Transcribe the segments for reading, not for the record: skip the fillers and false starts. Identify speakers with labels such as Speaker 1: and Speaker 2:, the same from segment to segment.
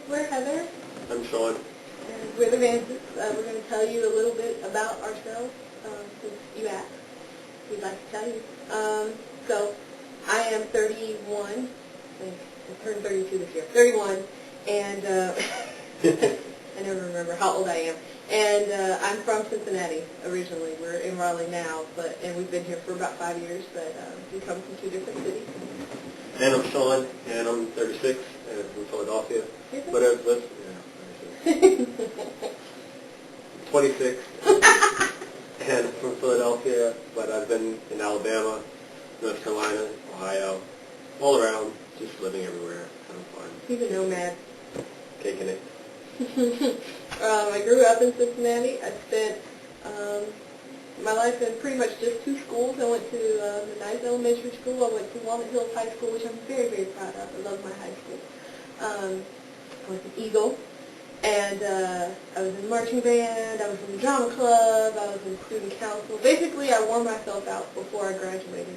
Speaker 1: We're Heather.
Speaker 2: I'm Sean.
Speaker 1: And we're the Vances. We're going to tell you a little bit about ourselves, since you asked. We'd like to tell you. So, I am 31. I think I turned 32 this year. 31. And I never remember how old I am. And I'm from Cincinnati originally. We're in Raleigh now, and we've been here for about 5 years, but we come from 2 different cities.
Speaker 2: And I'm Sean, and I'm 36, and I'm from Philadelphia. But I've lived, 26, and from Philadelphia, but I've been in Alabama, North Carolina, Ohio, all around, just living everywhere, having fun.
Speaker 1: He's a nomad.
Speaker 2: Taking it.
Speaker 1: I grew up in Cincinnati. I spent my life in pretty much just 2 schools. I went to the nice elementary school. I went to Walnut Hills High School, which I'm very, very proud of. I love my high school. I went to Eagle, and I was in the marching band. I was in the drama club. I was in student council. Basically, I wore myself out before I graduated,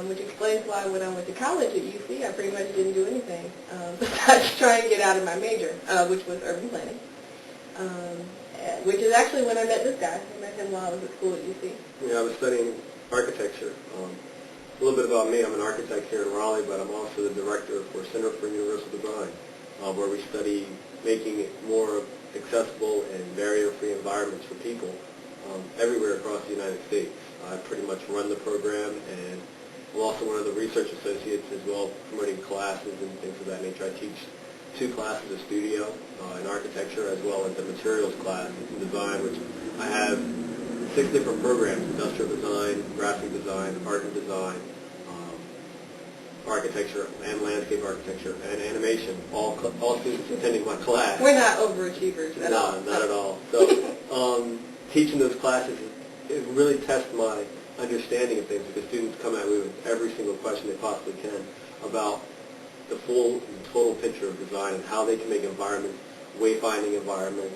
Speaker 1: which explains why when I went to college at UC, I pretty much didn't do anything besides try and get out of my major, which was urban planning. Which is actually when I met this guy. I met him while I was at school at UC.
Speaker 2: Yeah, I was studying architecture. A little bit about me, I'm an architect here in Raleigh, but I'm also the director for Center for Universal Design, where we study making it more accessible and barrier-free environments for people everywhere across the United States. I pretty much run the program, and I'm also one of the research associates as well, promoting classes and things of that nature. I teach 2 classes of studio in architecture, as well as the materials class in design, which I have 6 different programs: industrial design, graphic design, art and design, architecture and landscape architecture, and animation. All students attending my class.
Speaker 1: We're not overachievers at all.
Speaker 2: No, not at all. So teaching those classes, it really tests my understanding of things, because students come at me with every single question they possibly can about the full and total picture of design and how they can make environments, wayfinding environments,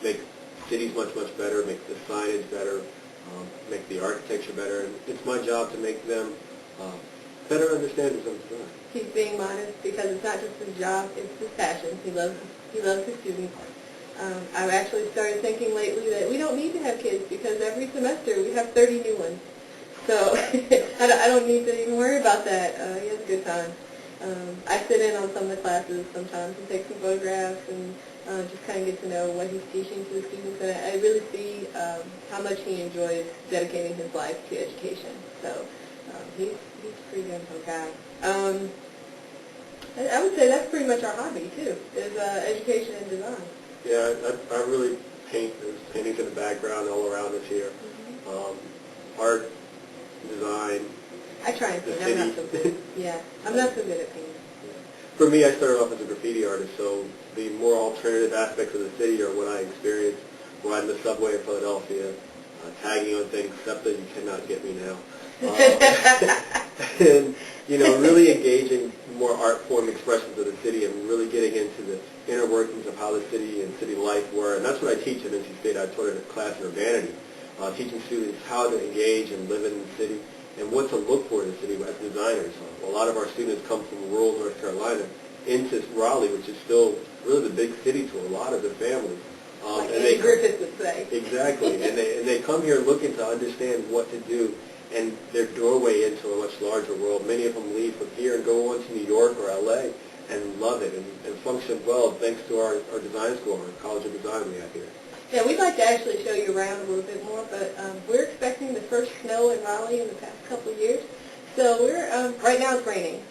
Speaker 2: make cities much, much better, make the signage better, make the architecture better. And it's my job to make them better understanders of design.
Speaker 1: He's being modest because it's not just his job, it's his passion. He loves his students. I've actually started thinking lately that we don't need to have kids, because every semester we have 30 new ones. So I don't need to even worry about that. He has a good time. I sit in on some of the classes sometimes and take some photographs and just kind of get to know what he's teaching to the students. And I really see how much he enjoys dedicating his life to education. So he's a pretty damn fun guy. I would say that's pretty much our hobby too, is education and design.
Speaker 2: Yeah, I really paint. There's paintings in the background all around us here. Art, design.
Speaker 1: I try and paint. I'm not so good. Yeah, I'm not so good at painting.
Speaker 2: For me, I started off as a graffiti artist, so the more alternative aspects of the city are what I experienced riding the subway in Philadelphia, tagging on things, except that you cannot get me now. And, really engaging more art form expressions of the city and really getting into the inner workings of how the city and city life were. And that's what I teach at NC State. I taught it in a class in urbanity, teaching students how to engage and live in the city and what to look for in the city as designers. A lot of our students come from rural North Carolina into Raleigh, which is still really the big city to a lot of their families.
Speaker 1: Like Andy Griffith would say.
Speaker 2: Exactly. and they come here looking to understand what to do, and their doorway into a much larger world. Many of them leave from here and go on to New York or LA and love it and function well thanks to our design school, our College of Design we have here.
Speaker 1: Yeah, we'd like to actually show you around a little bit more, but we're expecting the first snow in Raleigh in the past couple of years. So we're right now it's raining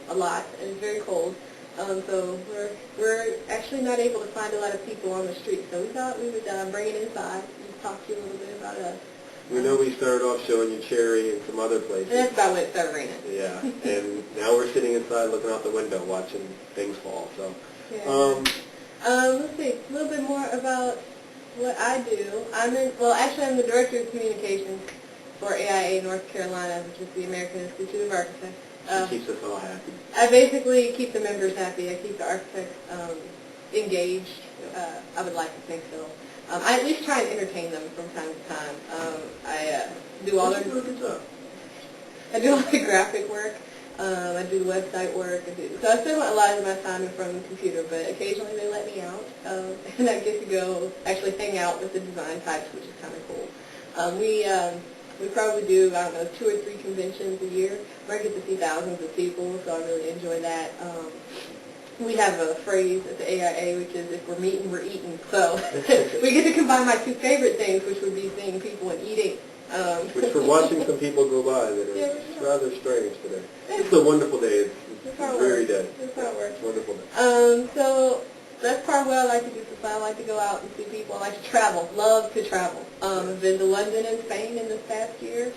Speaker 1: a lot and it's very cold. So we're actually not able to find a lot of people on the street. So we thought we would bring it inside and talk to you a little bit about us.
Speaker 2: We know we started off showing you Cherry and some other places.
Speaker 1: And that's about when it started raining.
Speaker 2: Yeah, and now we're sitting inside looking out the window watching things fall. So,
Speaker 1: yeah. Let's see, a little bit more about what I do. I'm the Director of Communications for AIA North Carolina, which is the American Institute of Architects.
Speaker 2: She keeps us all happy.
Speaker 1: I basically keep the members happy. I keep the architects engaged. I would like to think so. I at least try and entertain them from time to time. I do all their
Speaker 2: good job.
Speaker 1: I do all the graphic work. I do website work. So I spend a lot of my time in front of the computer, but occasionally they let me out, and I get to go actually hang out with the design types, which is kind of cool. We probably do, I don't know, 2 or 3 conventions a year where I get to see thousands of people, so I really enjoy that. We have a phrase at the AIA, which is, if we're meeting, we're eating. So we get to combine my 2 favorite things, which would be seeing people and eating.
Speaker 2: Which we're watching some people go by that are rather strange today. It's a wonderful day. It's a very day.
Speaker 1: That's how it works.
Speaker 2: Wonderful day.
Speaker 1: So that's part of what I like to do. So I like to go out and see people. I like to travel. Love to travel. I've been to London and Spain in this past year.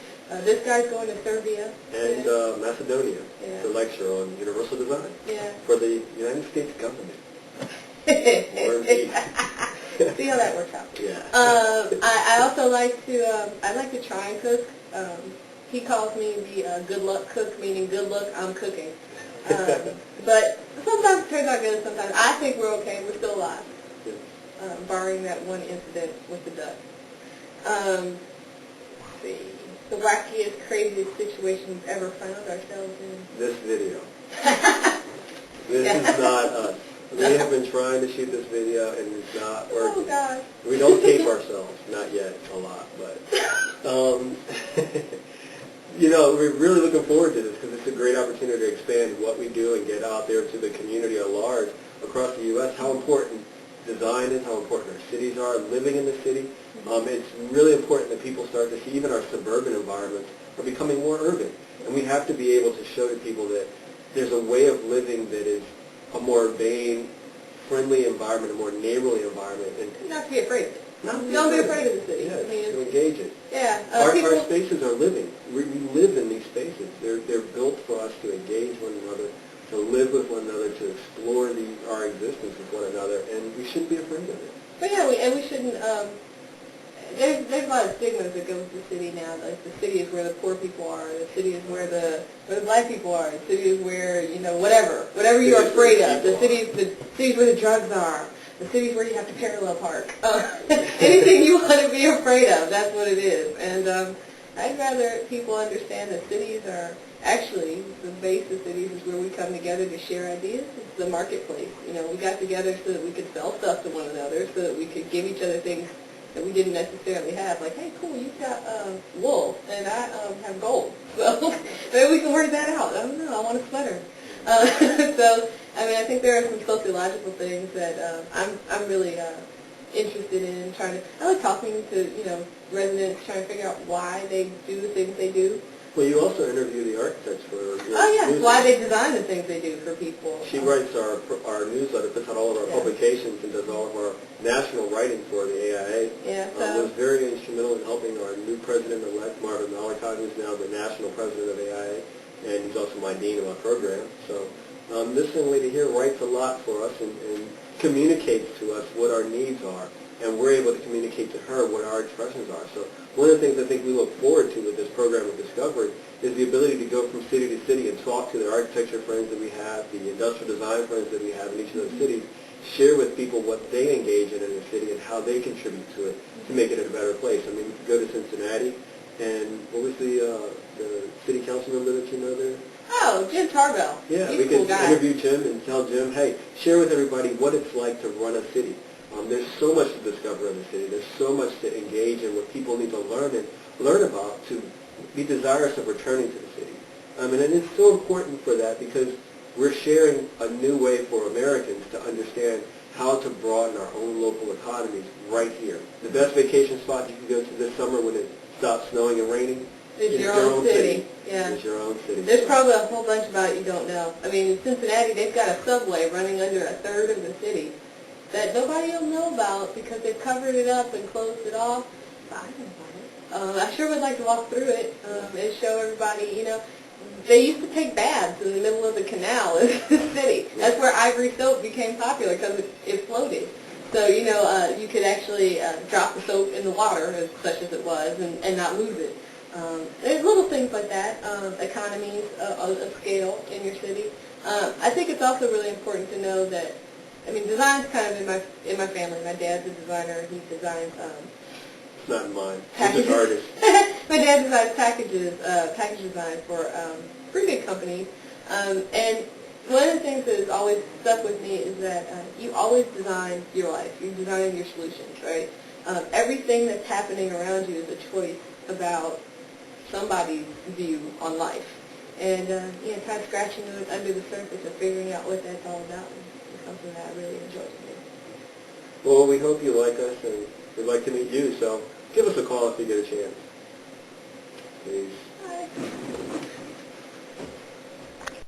Speaker 1: This guy's going to Serbia.
Speaker 2: And Macedonia to lecture on universal design for the United States government.
Speaker 1: See how that works out.
Speaker 2: Yeah.
Speaker 1: I also like to try and cook. He calls me the good luck cook, meaning good luck, I'm cooking. But sometimes it turns out good, sometimes. I think we're okay. We're still alive, barring that one incident with the duck. Let's see. The wackiest, craziest situation we've ever found ourselves in.
Speaker 2: This video. This is not us. We have been trying to shoot this video and it's not working.
Speaker 1: Oh, God.
Speaker 2: We don't tape ourselves. Not yet, a lot, but... You know, we're really looking forward to this because it's a great opportunity to expand what we do and get out there to the community at large across the U.S. How important design is, how important our cities are, living in the city. It's really important that people start to see even our suburban environments are becoming more urban. And we have to be able to show to people that there's a way of living that is a more urbane, friendly environment, a more neighborly environment. And
Speaker 1: not to be afraid of it. Don't be afraid of the city.
Speaker 2: Yeah, to engage it.
Speaker 1: Yeah.
Speaker 2: Our spaces are living. We live in these spaces. They're built for us to engage one another, to live with one another, to explore our existence with one another, and we shouldn't be afraid of it.
Speaker 1: But yeah, we shouldn't. There's a lot of stigmas that go with the city now. Like the city is where the poor people are. The city is where the black people are. The city is where whatever you're afraid of. The city's where the drugs are. The city's where you have to parallel park. Anything you want to be afraid of, that's what it is. And I'd rather people understand that cities are actually, the base of cities is where we come together to share ideas. It's the marketplace. We got together so that we could sell stuff to one another, so that we could give each other things that we didn't necessarily have. Like, hey, cool, you've got wool, and I have gold. So maybe we can work that out. I don't know, I want a sweater. So, I think there are some sociological things that I'm really interested in trying to. I like talking to residents, trying to figure out why they do the things they do.
Speaker 2: Well, you also interview the architects for your newsletter.
Speaker 1: Why they design the things they do for people.
Speaker 2: She writes our newsletter, puts out all of our publications, and does all of our national writing for the AIA.
Speaker 1: Yeah,
Speaker 2: was very instrumental in helping our new president-elect, Marvin Malachi, who's now the national president of AIA, and he's also my dean of my program. So this young lady here writes a lot for us and communicates to us what our needs are, and we're able to communicate to her what our expressions are. So one of the things I think we look forward to with this program of Discovery is the ability to go from city to city and talk to the architecture friends that we have, the industrial design friends that we have in each of those cities, share with people what they engage in the city and how they contribute to it to make it a better place. We could go to Cincinnati, and what was the city council member that you know there?
Speaker 1: Oh, Jim Tarbell.
Speaker 2: Yeah,
Speaker 1: He's
Speaker 2: we
Speaker 1: a cool
Speaker 2: could
Speaker 1: guy.
Speaker 2: interview Jim and tell Jim, hey, share with everybody what it's like to run a city. There's so much to discover in the city. There's so much to engage in, what people need to learn about to be desirous of returning to the city. And it's so important for that because we're sharing a new way for Americans to understand how to broaden our own local economies right here. The best vacation spot you can go to this summer when it stops snowing and raining
Speaker 1: is your own city. Yeah.
Speaker 2: It's your own city.
Speaker 1: There's probably a whole bunch about it you don't know. In Cincinnati, they've got a subway running under a third of the city that nobody will know about because they've covered it up and closed it off. But I know about it. I sure would like to walk through it and show everybody, they used to take baths in the middle of the canal in the city. That's where ivory soap became popular because it floated. So, you could actually drop the soap in the water, such as it was, and not lose it. There's little things like that, economies of scale in your city. I think it's also really important to know that, design's kind of in my family. My dad's a designer. He designs
Speaker 2: It's not in mine.
Speaker 1: packages.
Speaker 2: He's an artist.
Speaker 1: My dad designs package design for pretty big companies. And one of the things that has always stuck with me is that you always design your life. You're designing your solutions, right? Everything that's happening around you is a choice about somebody's view on life. And kind of scratching under the surface and figuring out what that's all about is something that I really enjoy to do.
Speaker 2: Well, we hope you like us, and we'd like to meet you, so give us a call if you get a chance. Please.
Speaker 1: Bye.